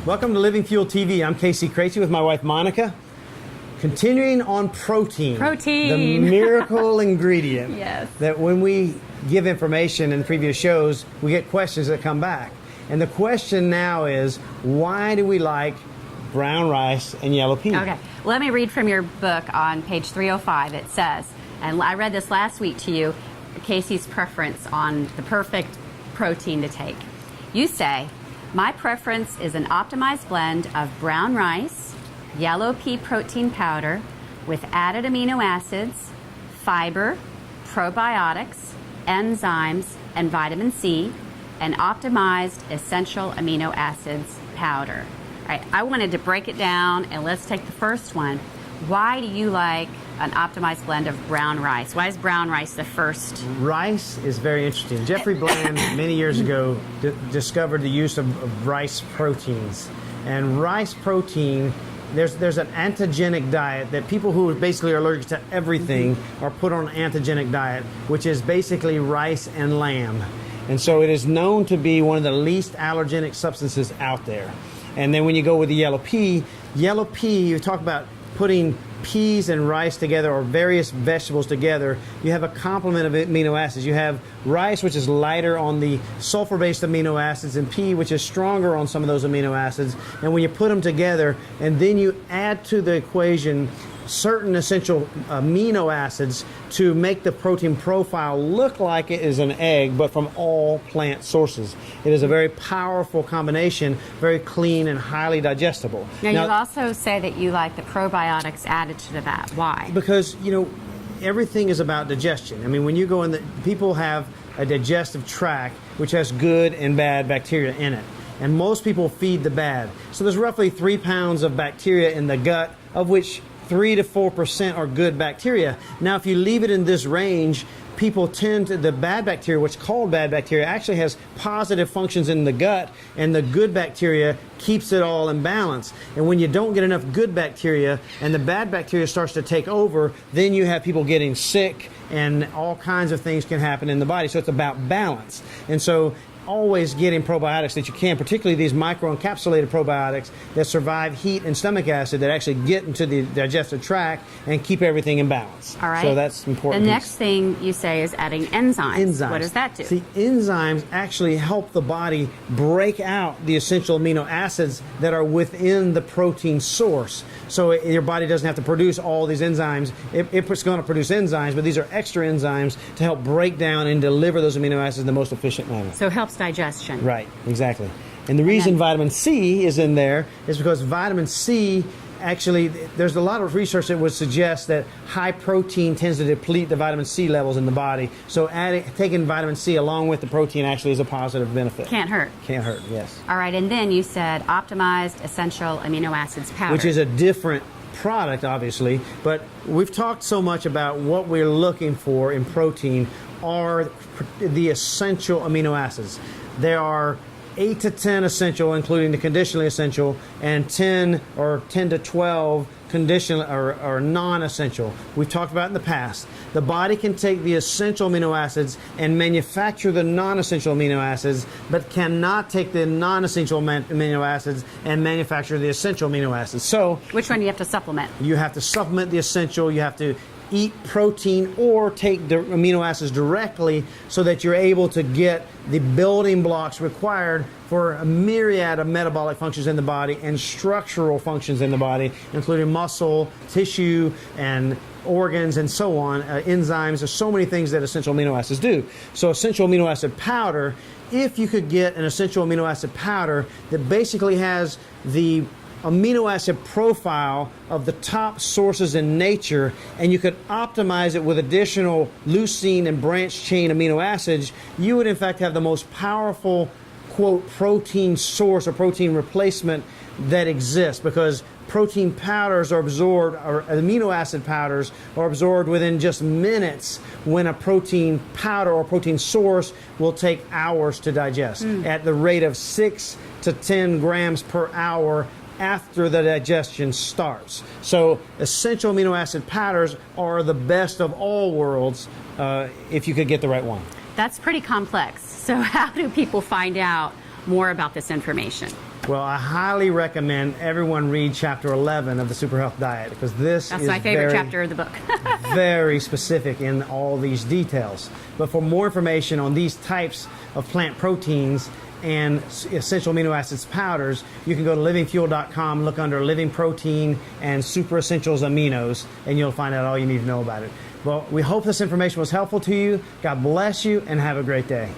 Welcome to Living Fuel TV. I'm Casey Craichy with my wife Monica. Continuing on protein. Protein. The miracle ingredient. Yes. That when we give information in previous shows, we get questions that come back. And the question now is, why do we like brown rice and yellow pea? Okay. Let me read from your book on page 305. It says, and I read this last week to you, Casey's preference on the perfect protein to take. You say, my preference is an optimized blend of brown rice, yellow pea protein powder with added amino acids, fiber, probiotics, enzymes, and vitamin C, and optimized essential amino acids powder. All right, I wanted to break it down, and let's take the first one. Why do you like an optimized blend of brown rice? Why is brown rice the first? Rice is very interesting. Jeffrey Bland, many years ago, discovered the use of rice proteins. And rice protein, there's an antigenic diet that people who basically are allergic to everything are put on an antigenic diet, which is basically rice and lamb. And so it is known to be one of the least allergenic substances out there. And then when you go with the yellow pea, you talk about putting peas and rice together or various vegetables together, you have a complement of amino acids. You have rice, which is lighter on the sulfur-based amino acids, and pea, which is stronger on some of those amino acids. And when you put them together and then you add to the equation certain essential amino acids to make the protein profile look like it is an egg, but from all plant sources. It is a very powerful combination, very clean and highly digestible. Now you also say that you like the probiotics added to that. Why? Because, you know, everything is about digestion. I mean, when you go in, people have a digestive tract which has good and bad bacteria in it. And most people feed the bad. So there's roughly 3 pounds of bacteria in the gut, of which 3 to 4% are good bacteria. Now, if you leave it in this range, people tend to, the bad bacteria, what's called bad bacteria, actually has positive functions in the gut, and the good bacteria keeps it all in balance. And when you don't get enough good bacteria and the bad bacteria starts to take over, then you have people getting sick and all kinds of things can happen in the body. So it's about balance. And so always getting probiotics that you can, particularly these microencapsulated probiotics that survive heat and stomach acid, that actually get into the digestive tract and keep everything in balance. All right. So that's important. The next thing you say is adding enzymes. Enzymes. What does that do? See, enzymes actually help the body break out the essential amino acids that are within the protein source. So your body doesn't have to produce all these enzymes. It's going to produce enzymes, but these are extra enzymes to help break down and deliver those amino acids in the most efficient manner. So it helps digestion. Right, exactly. And the reason vitamin C is in there is because vitamin C, actually, there's a lot of research that would suggest that high protein tends to deplete the vitamin C levels in the body. So taking vitamin C along with the protein actually is a positive benefit. Can't hurt. Can't hurt, yes. All right, and then you said optimized essential amino acids powder. Which is a different product, obviously, but we've talked so much about what we're looking for in protein are the essential amino acids. There are 8 to 10 essential, including the conditionally essential, and 10 to 12 conditional or non-essential. We've talked about in the past. The body can take the essential amino acids and manufacture the non-essential amino acids, but cannot take the non-essential amino acids and manufacture the essential amino acids. So, which one do you have to supplement? You have to supplement the essential. You have to eat protein or take the amino acids directly so that you're able to get the building blocks required for a myriad of metabolic functions in the body and structural functions in the body, including muscle, tissue, and organs, and so on, enzymes. There's so many things that essential amino acids do. So essential amino acid powder, if you could get an essential amino acid powder that basically has the amino acid profile of the top sources in nature, and you could optimize it with additional leucine and branched chain amino acids, you would in fact have the most powerful, quote, protein source or protein replacement that exists, because protein powders are absorbed, or amino acid powders are absorbed within just minutes, when a protein powder or protein source will take hours to digest at the rate of 6 to 10 grams per hour after the digestion starts. So essential amino acid powders are the best of all worlds if you could get the right one. That's pretty complex. So how do people find out more about this information? Well, I highly recommend everyone read Chapter 11 of the Super Health Diet, because this That's is my favorite very, chapter of the book. very specific in all these details. But for more information on these types of plant proteins and essential amino acids powders, you can go to livingfuel.com, look under Living Protein and Super Essentials Aminos, and you'll find out all you need to know about it. Well, we hope this information was helpful to you. God bless you, and have a great day.